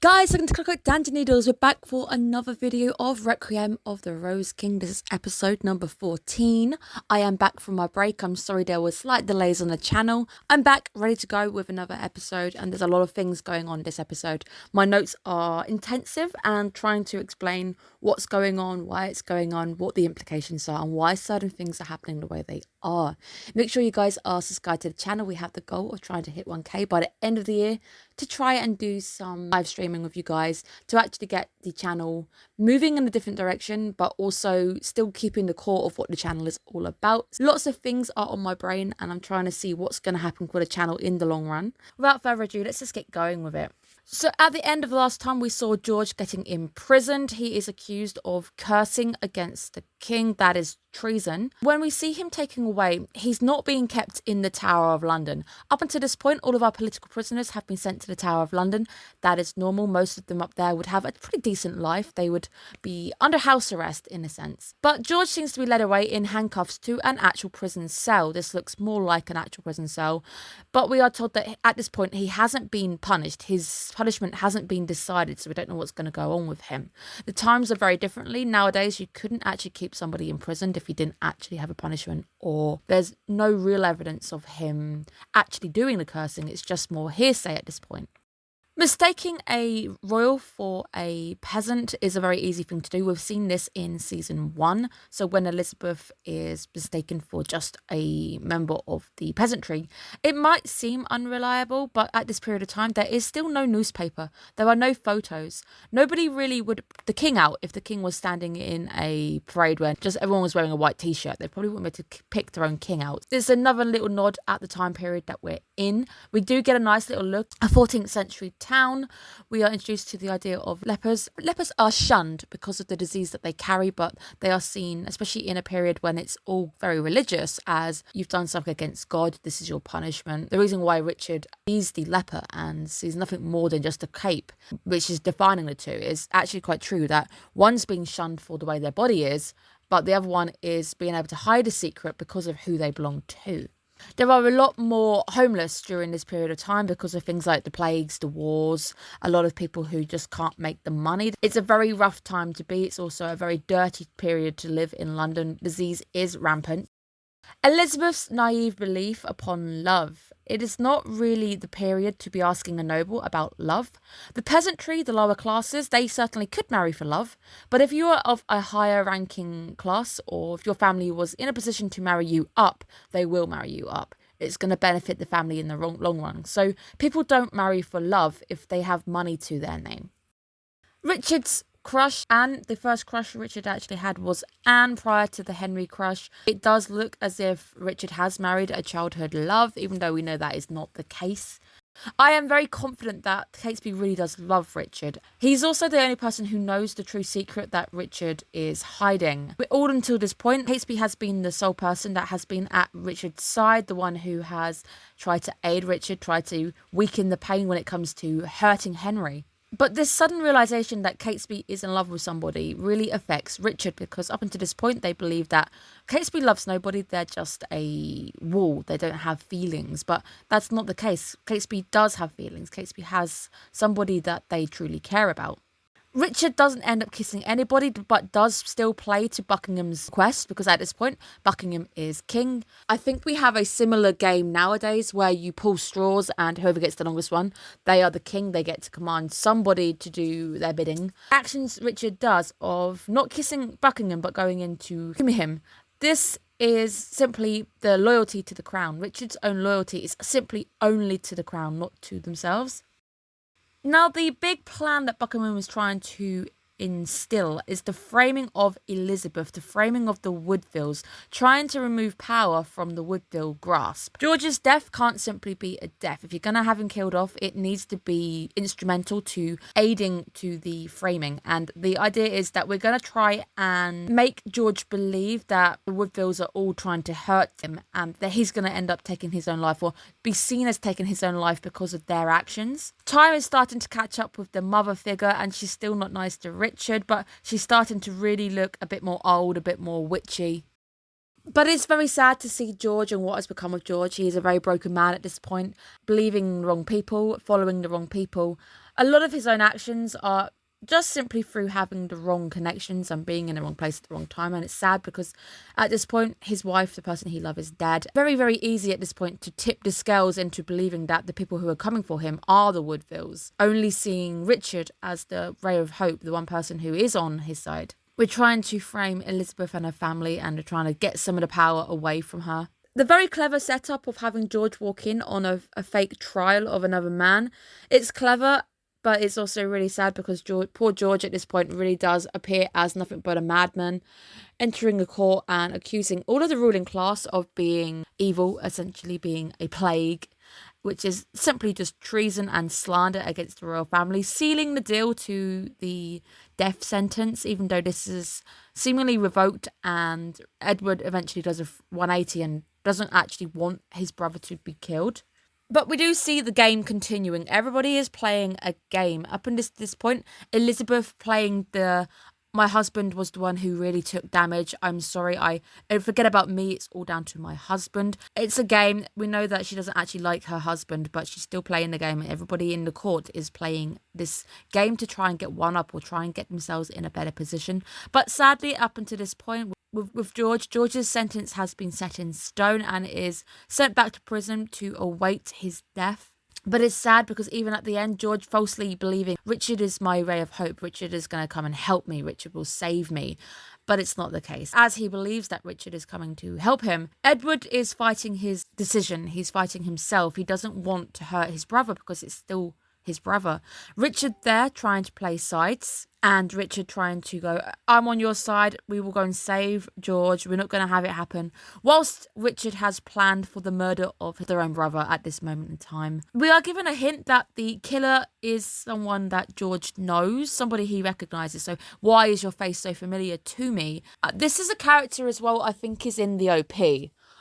Guys, welcome to Clockwork Noodles. We're back for another video of Requiem of the Rose King. This is episode number 14. I am back from my break. I'm sorry there was slight delays on the channel. I'm back ready to go with another episode, and there's a lot of things going on this episode. My notes are intensive and trying to explain what's going on, why it's going on, what the implications are, and why certain things are happening the way they are. Make sure you guys are subscribed to the channel. We have the goal of trying to hit 1K by the end of the year to try and do some live streaming with you guys to actually get the channel moving in a different direction, but also still keeping the core of what the channel is all about. Lots of things are on my brain and I'm trying to see what's going to happen for the channel in the long run. Without further ado, let's just get going with it. So at the end of last time, we saw George getting imprisoned. He is accused of cursing against the king. That is treason. When we see him taken away, he's not being kept in the Tower of London. Up until this point, all of our political prisoners have been sent to the Tower of London. That is normal. Most of them up there would have a pretty decent life. They would be under house arrest in a sense. But George seems to be led away in handcuffs to an actual prison cell. This looks more like an actual prison cell. But we are told that at this point, he hasn't been punished. His punishment hasn't been decided, so we don't know what's going to go on with him. The times are very differently. Nowadays, you couldn't actually keep somebody imprisoned if he didn't actually have a punishment, or there's no real evidence of him actually doing the cursing. It's just more hearsay at this point. Mistaking a royal for a peasant is a very easy thing to do. We've seen this in season 1. So when Elizabeth is mistaken for just a member of the peasantry, it might seem unreliable, but at this period of time, there is still no newspaper. There are no photos. Nobody really would put the king out if the king was standing in a parade where just everyone was wearing a white t-shirt. They probably wouldn't be able to pick their own king out. There's another little nod at the time period that we're in. We do get a nice little look at 14th century town. We are introduced to the idea of lepers. Lepers are shunned because of the disease that they carry, but they are seen, especially in a period when it's all very religious, as you've done something against God, this is your punishment. The reason why Richard sees the leper and sees nothing more than just a cape, which is defining the two, is actually quite true, that one's being shunned for the way their body is, but the other one is being able to hide a secret because of who they belong to. There are a lot more homeless during this period of time because of things like the plagues, the wars, a lot of people who just can't make the money. It's a very rough time to be. It's also a very dirty period to live in London. Disease is rampant. Elizabeth's naive belief upon love. It is not really the period to be asking a noble about love. The peasantry, the lower classes, they certainly could marry for love. But if you are of a higher ranking class, or if your family was in a position to marry you up, they will marry you up. It's going to benefit the family in the long run. So people don't marry for love if they have money to their name. Richard's crush, Anne, the first crush Richard actually had was Anne prior to the Henry crush. It does look as if Richard has married a childhood love, even though we know that is not the case. I am very confident that Catesby really does love Richard. He's also the only person who knows the true secret that Richard is hiding. All until this point, Catesby has been the sole person that has been at Richard's side, the one who has tried to aid Richard, tried to weaken the pain when it comes to hurting Henry. But this sudden realisation that Catesby is in love with somebody really affects Richard, because up until this point they believe that Catesby loves nobody, they're just a wall, they don't have feelings. But that's not the case. Catesby does have feelings. Catesby has somebody that they truly care about. Richard doesn't end up kissing anybody, but does still play to Buckingham's request, because at this point, Buckingham is king. I think we have a similar game nowadays where you pull straws and whoever gets the longest one, they are the king. They get to command somebody to do their bidding. Actions Richard does of not kissing Buckingham, but going in to give him. This is simply the loyalty to the crown. Richard's own loyalty is simply only to the crown, not to themselves. Now, the big plan that Buckingham was trying to instill is the framing of Elizabeth, the framing of the Woodvilles, trying to remove power from the Woodville grasp. George's death can't simply be a death. If you're going to have him killed off, it needs to be instrumental to aiding to the framing. And the idea is that we're going to try and make George believe that the Woodvilles are all trying to hurt him and that he's going to end up taking his own life, or be seen as taking his own life because of their actions. Time is starting to catch up with the mother figure, and she's still not nice to Richard, but she's starting to really look a bit more old, a bit more witchy. But it's very sad to see George and what has become of George. He is a very broken man at this point, believing the wrong people, following the wrong people. A lot of his own actions are just simply through having the wrong connections and being in the wrong place at the wrong time. And it's sad because at this point, his wife, the person he loved, is dead. Very, very easy at this point to tip the scales into believing that the people who are coming for him are the Woodvilles, only seeing Richard as the ray of hope, the one person who is on his side. We're trying to frame Elizabeth and her family, and we're trying to get some of the power away from her. The very clever setup of having George walk in on a fake trial of another man, it's clever, but it's also really sad because poor George at this point really does appear as nothing but a madman, entering a court and accusing all of the ruling class of being evil, essentially being a plague, which is simply just treason and slander against the royal family, sealing the deal to the death sentence, even though this is seemingly revoked, and Edward eventually does a 180 and doesn't actually want his brother to be killed. But we do see the game continuing. Everybody is playing a game. Up until this point, Elizabeth playing my husband was the one who really took damage. I'm sorry, I forget about me. It's all down to my husband. It's a game. We know that she doesn't actually like her husband, but she's still playing the game. Everybody in the court is playing this game to try and get one up or try and get themselves in a better position. But sadly, up until this point, with George's sentence has been set in stone and is sent back to prison to await his death. But it's sad because even at the end, George falsely believing Richard is my ray of hope. Richard is going to come and help me. Richard will save me. But it's not the case. As he believes that Richard is coming to help him, Edward is fighting his decision. He's fighting himself. He doesn't want to hurt his brother because it's still his brother. Richard there trying to play sides, and Richard trying to go, I'm on your side, we will go and save George, we're not going to have it happen, whilst Richard has planned for the murder of their own brother at this moment in time. We are given a hint that the killer is someone that George knows, somebody he recognises. So why is your face so familiar to me? This is a character as well I think is in the OP.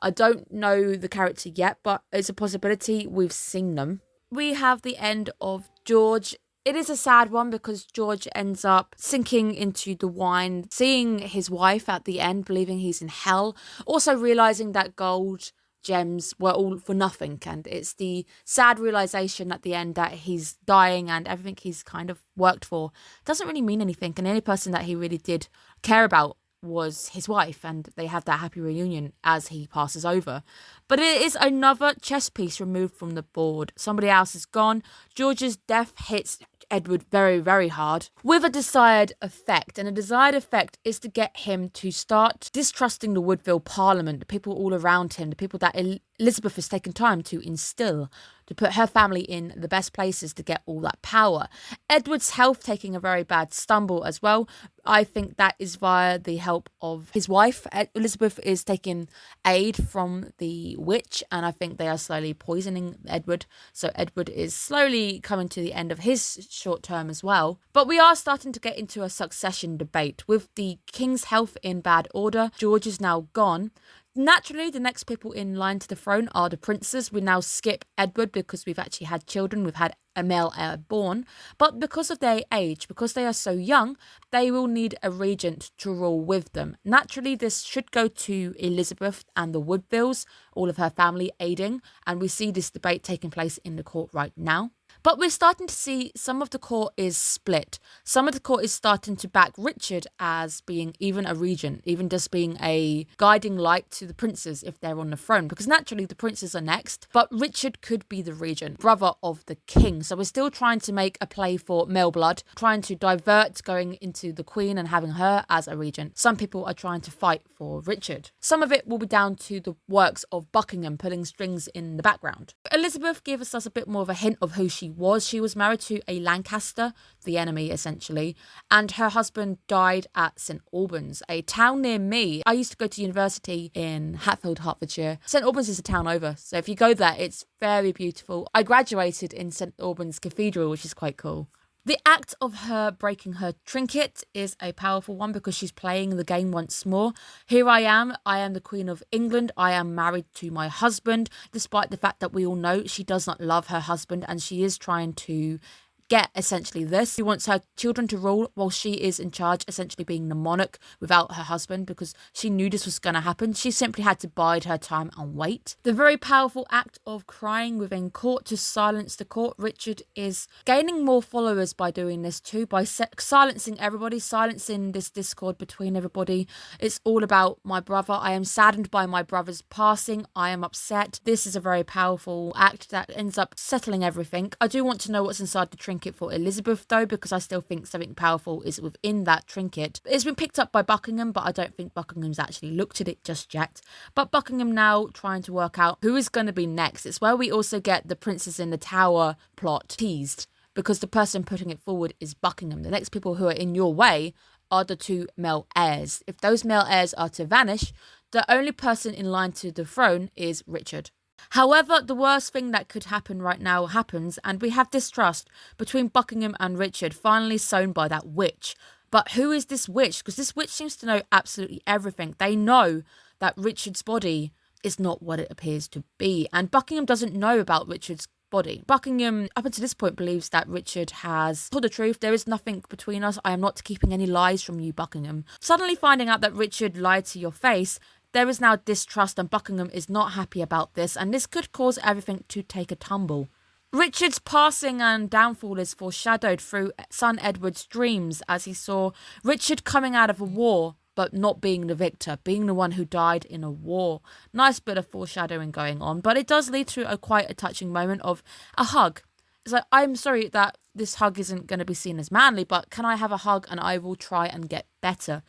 I don't know the character yet, but it's a possibility. We've seen them. We have the end of George. It is a sad one because George ends up sinking into the wine, seeing his wife at the end, believing he's in hell, also realising that gold gems were all for nothing, and it's the sad realisation at the end that he's dying and everything he's kind of worked for doesn't really mean anything, and the only person that he really did care about was his wife, and they have that happy reunion as he passes over. But it is another chess piece removed from the board. Somebody else is gone. George's death hits Edward very, very hard with a desired effect. And the desired effect is to get him to start distrusting the Woodville Parliament, the people all around him, the people that Elizabeth has taken time to instill, to put her family in the best places to get all that power. Edward's health taking a very bad stumble as well. I think that is via the help of his wife. Elizabeth is taking aid from the witch, and I think they are slowly poisoning Edward. So Edward is slowly coming to the end of his short term as well. But we are starting to get into a succession debate. With the king's health in bad order, George is now gone. Naturally, the next people in line to the throne are the princes. We now skip Edward because we've actually had children. We've had a male heir born. But because of their age, because they are so young, they will need a regent to rule with them. Naturally, this should go to Elizabeth and the Woodvilles, all of her family aiding. And we see this debate taking place in the court right now. But we're starting to see some of the court is split. Some of the court is starting to back Richard as being even a regent, even just being a guiding light to the princes if they're on the throne. Because naturally the princes are next, but Richard could be the regent, brother of the king. So we're still trying to make a play for male blood, trying to divert going into the queen and having her as a regent. Some people are trying to fight for Richard. Some of it will be down to the works of Buckingham pulling strings in the background. Elizabeth gave us a bit more of a hint of who she was. She was married to a Lancaster, the enemy essentially, and her husband died at St Albans, a town near me. I used to go to university in Hatfield, Hertfordshire. St Albans is a town over, so if you go there, it's very beautiful. I graduated in St Albans Cathedral, which is quite cool. The act of her breaking her trinket is a powerful one because she's playing the game once more. Here I am the Queen of England, I am married to my husband, despite the fact that we all know she does not love her husband and she is trying to get essentially this. She wants her children to rule while she is in charge, essentially being the monarch without her husband, because she knew this was going to happen. She simply had to bide her time and wait. The very powerful act of crying within court to silence the court. Richard is gaining more followers by doing this too, by silencing everybody, silencing this discord between everybody. It's all about my brother. I am saddened by my brother's passing. I am upset. This is a very powerful act that ends up settling everything. I do want to know what's inside the trinket for Elizabeth though, because I still think something powerful is within that trinket. It's been picked up by Buckingham, but I don't think Buckingham's actually looked at it just yet. But Buckingham now trying to work out who is going to be next. It's where we also get the Princess in the Tower plot teased, because the person putting it forward is Buckingham. The next people who are in your way are the two male heirs. If those male heirs are to vanish, the only person in line to the throne is Richard. However, the worst thing that could happen right now happens, and we have distrust between Buckingham and Richard finally sown by that witch. But who is this witch? Because this witch seems to know absolutely everything. They know that Richard's body is not what it appears to be, and Buckingham doesn't know about Richard's body. Buckingham, up until this point, believes that Richard has told the truth. There is nothing between us. I am not keeping any lies from you, Buckingham. Suddenly finding out that Richard lied to your face, there is now distrust, and Buckingham is not happy about this, and this could cause everything to take a tumble. Richard's passing and downfall is foreshadowed through son Edward's dreams, as he saw Richard coming out of a war, but not being the victor, being the one who died in a war. Nice bit of foreshadowing going on, but it does lead to quite a touching moment of a hug. It's like, I'm sorry that this hug isn't going to be seen as manly, but can I have a hug and I will try and get better.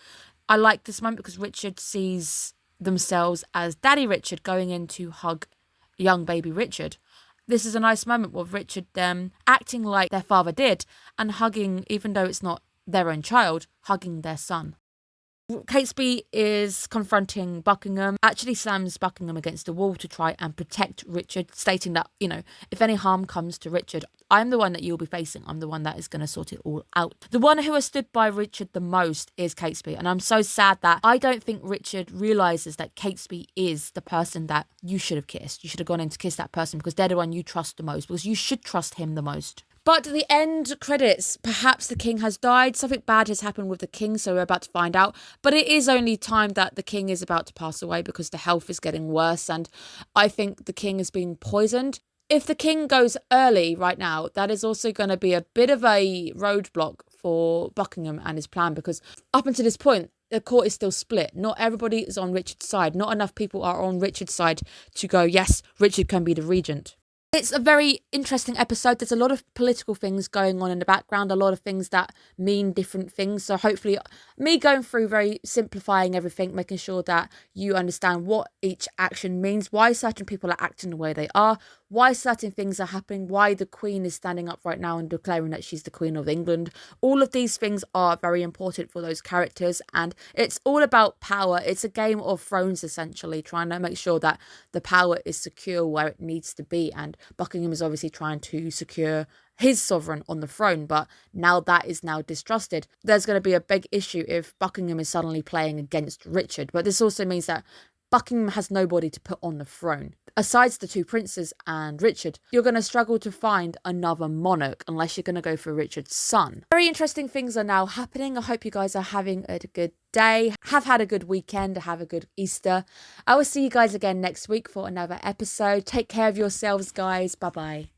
I like this moment because Richard sees themselves as Daddy Richard going in to hug young baby Richard. This is a nice moment with Richard acting like their father did and hugging, even though it's not their own child, hugging their son. Catesby is confronting Buckingham, actually slams Buckingham against the wall to try and protect Richard, stating that, if any harm comes to Richard, I'm the one that you'll be facing. I'm the one that is going to sort it all out. The one who has stood by Richard the most is Catesby, and I'm so sad that I don't think Richard realises that Catesby is the person that you should have kissed. You should have gone in to kiss that person because they're the one you trust the most, because you should trust him the most. But the end credits, perhaps the king has died. Something bad has happened with the king, so we're about to find out. But it is only time that the king is about to pass away because the health is getting worse, and I think the king is being poisoned. If the king goes early right now, that is also going to be a bit of a roadblock for Buckingham and his plan, because up until this point, the court is still split. Not everybody is on Richard's side. Not enough people are on Richard's side to go, yes, Richard can be the regent. It's a very interesting episode. There's a lot of political things going on in the background, a lot of things that mean different things. So hopefully me going through very simplifying everything, making sure that you understand what each action means, why certain people are acting the way they are, why certain things are happening, why the Queen is standing up right now and declaring that she's the Queen of England. All of these things are very important for those characters, and it's all about power. It's a Game of Thrones, essentially, trying to make sure that the power is secure where it needs to be, and Buckingham is obviously trying to secure his sovereign on the throne, but now that is now distrusted. There's going to be a big issue if Buckingham is suddenly playing against Richard, but this also means that Buckingham has nobody to put on the throne. Aside the two princes and Richard, you're going to struggle to find another monarch unless you're going to go for Richard's son. Very interesting things are now happening. I hope you guys are having a good day, have had a good weekend, have a good Easter. I will see you guys again next week for another episode. Take care of yourselves, guys. Bye-bye.